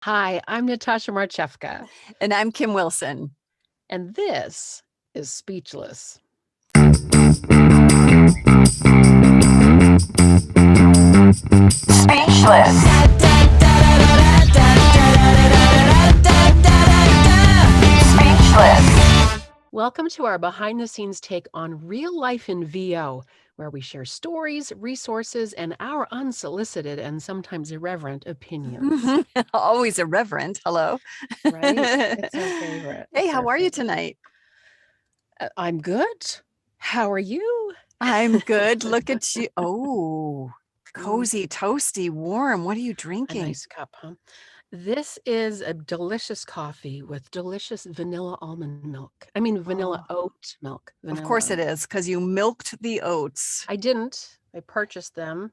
Hi, I'm Natasha Marchewka, And I'm Kim Wilson. and this is Speechless. Speechless. Speechless. Welcome to our behind the scenes take on real life in VO, where we share stories, resources, and our unsolicited and sometimes irreverent opinions. Always irreverent. Hello. Right? It's our favorite. Hey, It's how our are you favorite. tonight? I'm good. How are you? I'm good. Look at you. Oh, Mm, cozy, toasty, warm. What are you a drinking? nice cup, huh? This is a delicious coffee with delicious vanilla almond milk. I mean, vanilla Oh, oat milk. of Vanilla course it oat. is, because you milked the oats. I didn't. I purchased them.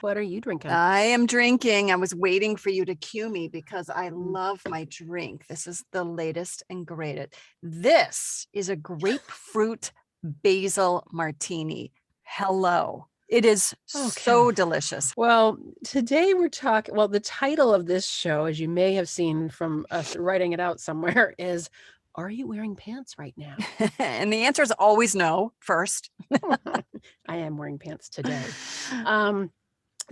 What are you drinking? I am drinking. I was waiting for you to cue me because I Mm. love my drink. This is the latest and greatest. This is a grapefruit basil martini. Hello. It is Okay. so delicious. Well, today we're talking. Well, the title of this show, as you may have seen from us writing it out somewhere, is Are You Wearing Pants Right Now? And the answer is always no first. I am wearing pants today. Um,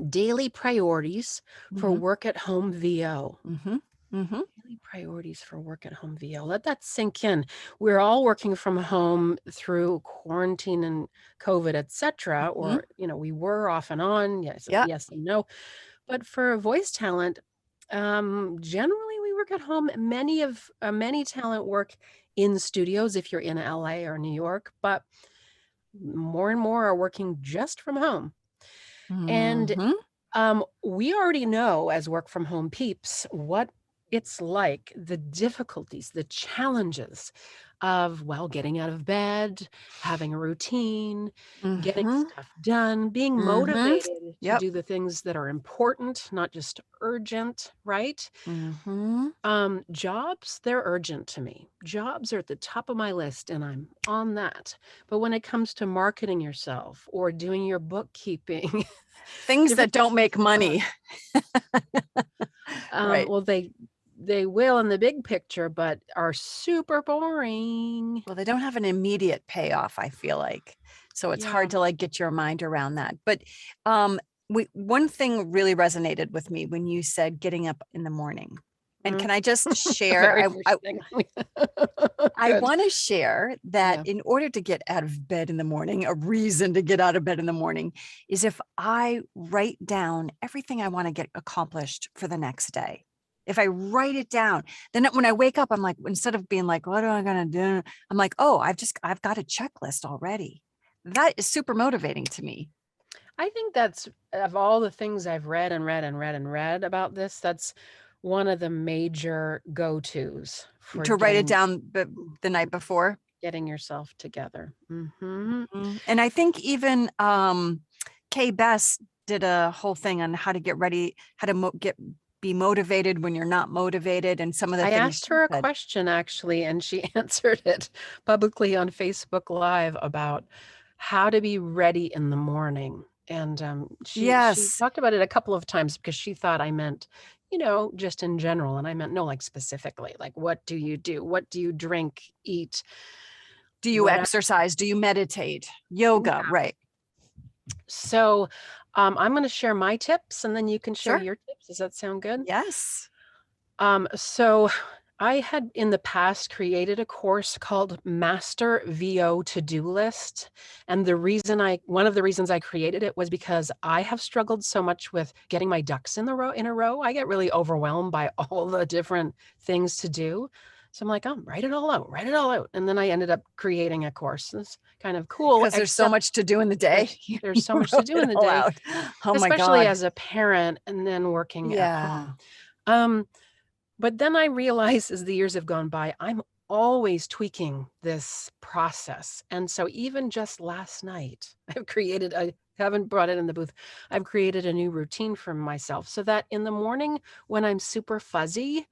Daily priorities for Mhm, work at home VO. mhm, mhm, Daily priorities for work at home VO. Let that sink in. We're all working from home through quarantine and COVID, etc. mhm. Or, we were off and on. Yes, Yeah. yes and no. But for voice talent, generally we work at home. Many talent work in studios if you're in LA or New York, but more and more are working just from home. And Mhm. we already know as work from home peeps what it's like, the difficulties, the challenges of, well, getting out of bed, having a routine, getting Mhm. stuff done, being Mhm. motivated to Yep. do the things that are important, not just urgent, right? Mhm. Jobs, they're urgent to me. Jobs are at the top of my list and I'm on that. But when it comes to marketing yourself or doing your bookkeeping, Things different that things don't make like that, money. Right. well, they will in the big picture, but are super boring. Well, they don't have an immediate payoff, I feel like. So it's Yeah. hard to like get your mind around that. But one thing really resonated with me when you said getting up in the morning. And Mm. can I just The share? very I first I, thing. I Good. want to share that Yeah. in order to get out of bed in the morning, a reason to get out of bed in the morning is if I write down everything I want to get accomplished for the next day. If I write it down, then when I wake up, I'm like, instead of being like, what am I going to do? I'm like, oh, I've got a checklist already. That is super motivating to me. I think that's, of all the things I've read and read and read and read about this, that's one of the major go-tos for To write it down the night before. getting yourself together. Mhm. And I think even Kay Bess did a whole thing on how to get ready, how to be motivated when you're not motivated, and some of the I things asked she her a said. question actually, and she answered it publicly on Facebook Live about how to be ready in the morning. And she Yes. talked about it a couple of times because she thought I meant, just in general, and I meant no, like specifically, like what do you do? What do you drink, eat, Do you whatever. exercise? Do you meditate? Yoga? Right. So I'm going to share my tips, and then you can share Sure. your tips. Does that sound good? Yes. So I had in the past created a course called Master VO To-Do List. And one of the reasons I created it was because I have struggled so much with getting my ducks in a row. I get really overwhelmed by all the different things to do. So I'm like, oh, write it all out, write it all out. And then I ended up creating a course. It's kind of cool, Because there's so except much to do in the day. there's You so much to wrote do in it the all day, out. Oh my especially God. as a parent and then working at Yeah. home. Um, but then I realized as the years have gone by, I'm always tweaking this process. And so even just last night, I haven't brought it in the booth. I've created a new routine for myself so that in the morning when I'm super fuzzy,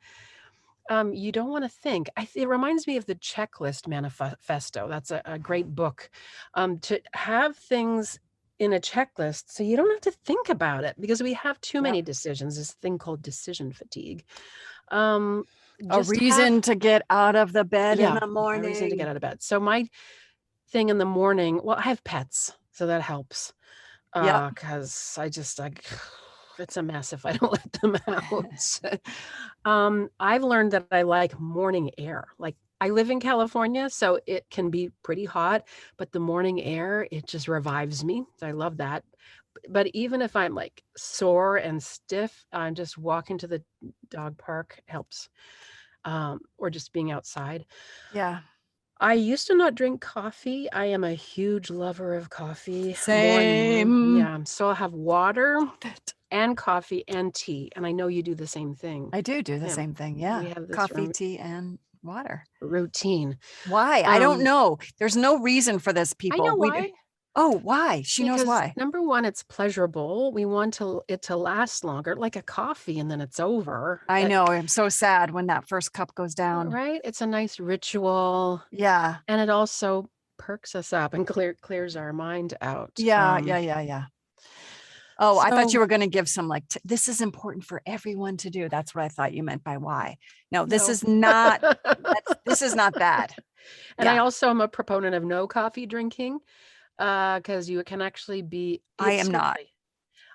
you don't want to think. It reminds me of the checklist manifesto. That's a great book. To have things in a checklist so you don't have to think about it, because we have too Yep. many decisions, this thing called decision fatigue. A Just reason to get out of the bed in the a reason to get morning. out of bed. So my thing in the morning, well, I have pets, so that helps. Yep. Because it's a mess if I don't let them out. I've learned that I like morning air. Like, I live in California, so it can be pretty hot, but the morning air, it just revives me. So I love that. But even if I'm like sore and stiff, I'm just walking to the dog park helps. Or just being outside. Yeah. I used to not drink coffee. I am a huge lover of coffee. More and more. Same. Yeah. So I'll have water Love it. and coffee and tea. And I know you do the same thing. I do the Yeah. same thing. We Yeah. have this Coffee, tea, and water. routine. Why? I don't know. There's no reason for this, I people. know why. Oh, why? She knows Because why. number one, it's pleasurable. We want it to last longer, like a coffee, and then it's over. I know. I'm so sad when that first cup goes down. Right? It's a nice ritual. Yeah. And it also perks us up and clears our mind out. Yeah. Oh, I thought you So were going to give some like, this is important for everyone to do. That's what I thought you meant by why. No, this no. is not, this is not bad. And I Yeah. also am a proponent of no coffee drinking, because you can actually be, I it's am not. scary.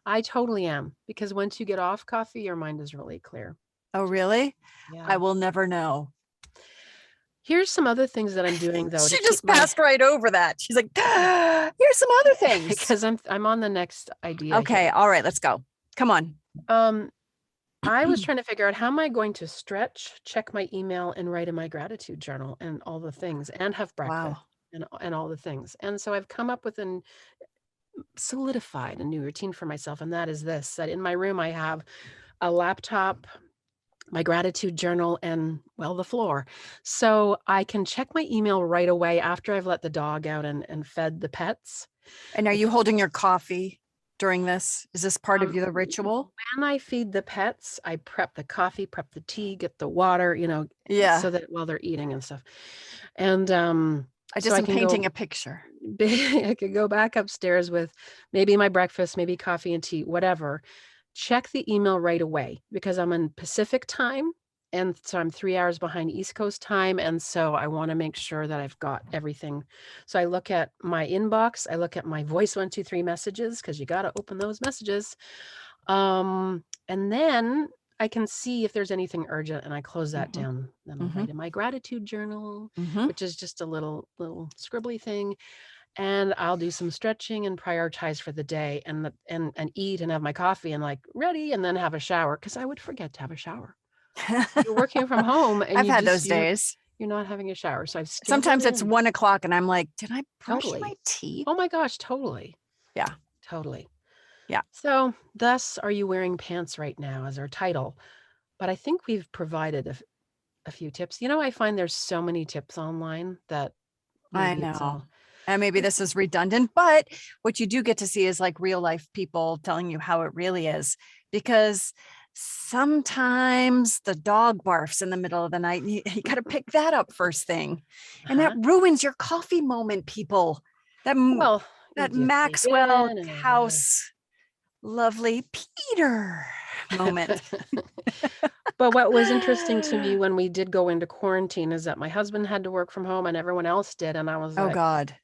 I totally am, because once you get off coffee, your mind is really clear. Oh, really? Yeah. I will never know. Here's some other things that I'm doing though. She just passed right over that. She's like, here's some other things. Because I'm on the next idea. Okay. Here. All right, let's go. Come on. I was trying to figure out, how am I going to stretch, check my email, and write in my gratitude journal and all the things, and have breakfast and all the things. And so I've come up with and solidified a new routine for myself. And that is this, that in my room, I have a laptop, my gratitude journal, and, well, the floor. So I can check my email right away after I've let the dog out and fed the pets. And are you holding your coffee during this? Is this part of the ritual? When I feed the pets, I prep the coffee, prep the tea, get the water, Yeah. so that while they're eating and stuff. And I just am painting a picture. I could go back upstairs with maybe my breakfast, maybe coffee and tea, whatever. Check the email right away, because I'm in Pacific time. And so I'm 3 hours behind East Coast time. And so I want to make sure that I've got everything. So I look at my inbox. I look at my voice 123 messages, because you got to open those messages. And then I can see if there's anything urgent, and I close that down. Then I'll write in my gratitude journal, which is just a little scribbly thing. And I'll do some stretching and prioritize for the day, and eat and have my coffee and like ready, and then have a shower, because I would forget to have a shower. You're working from home, and I've had those days. You're not having a shower. So sometimes it's 1 o'clock and I'm like, did I brush my teeth? Oh my gosh, totally. Yeah. Totally. Yeah. So thus, are you wearing pants right now, as our title. But I think we've provided a few tips. I find there's so many tips online that I know. And maybe this is redundant, but what you do get to see is like real life people telling you how it really is, because sometimes the dog barfs in the middle of the night and you got to pick that up first thing. And that ruins your coffee moment, people. That Maxwell House, lovely Peter moment. But what was interesting to me when we did go into quarantine is that my husband had to work from home and everyone else did. And I was like, oh God.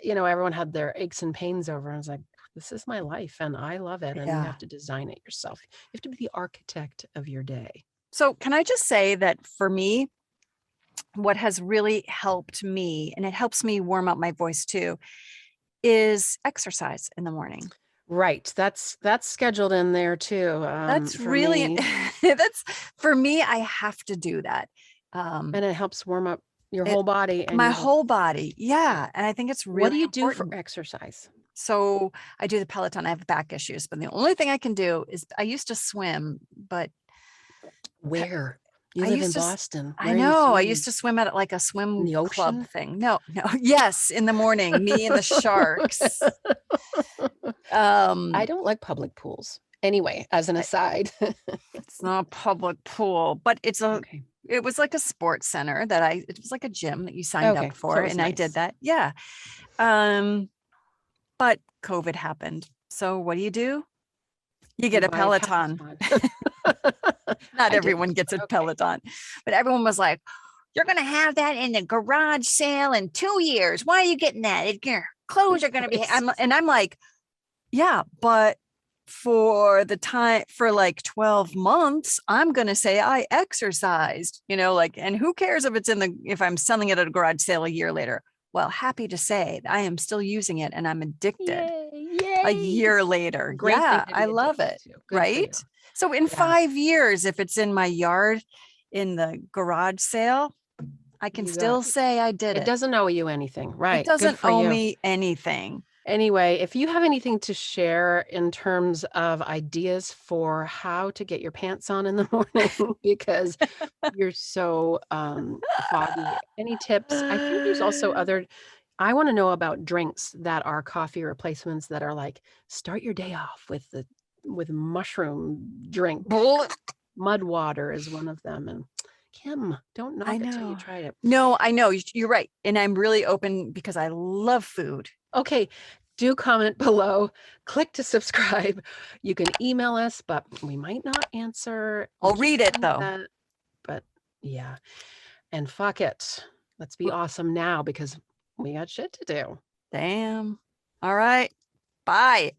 Everyone had their aches and pains over. I was like, this is my life and I love it. And you have to design it yourself. You have to be the architect of your day. So can I just say that for me, what has really helped me, and it helps me warm up my voice too, is exercise in the morning. Right. That's scheduled in there too. That's really, that's for me. I have to do that. And it helps warm up your whole body. And my whole body. Yeah. And I think it's really What do you important. do for exercise? So I do the Peloton. I have back issues, but the only thing I can do is, I used to swim, but where? You live in Boston. I know. I used to swim at like a swim club thing. No. Yes. In the morning, me and the sharks. I don't like public pools. Anyway, as an aside. It's not a public pool, but it was like a sports center it was like a gym that you signed up for. And nice. I did that. Yeah. But But COVID happened. So what do? You get You a buy a Peloton. Peloton. Not I everyone didn't, gets a but okay. Peloton, but everyone was like, you're going to have that in the garage sale in 2 years. Why are you getting that? Your clothes are going to be, I'm like, yeah, but for the time, for like 12 months, I'm going to say I exercised, like, and who cares if if I'm selling it at a garage sale a year later? Well, happy to say I am still using it and I'm addicted a Yay. year later. Great thing Yeah, to I be love addicted it. to. Good for you. Right. So in Yeah. 5 years, if it's in my yard in the garage sale, I can still say I did It it. doesn't owe you anything. It Right. Good doesn't for owe you. me anything. Anyway, if you have anything to share in terms of ideas for how to get your pants on in the morning, because you're so foggy, any tips? I think there's also I want to know about drinks that are coffee replacements that are like, start your day off with mushroom drink. Mud water is one of them. And Kim, don't knock it till you try it. No, I know. You're right. And I'm really open because I love food. Okay. Do comment below. Click to subscribe. You can email us, but we might not answer. I'll read it though. But yeah. And fuck it. Let's be awesome now because we got shit to do. Damn. All right. Bye.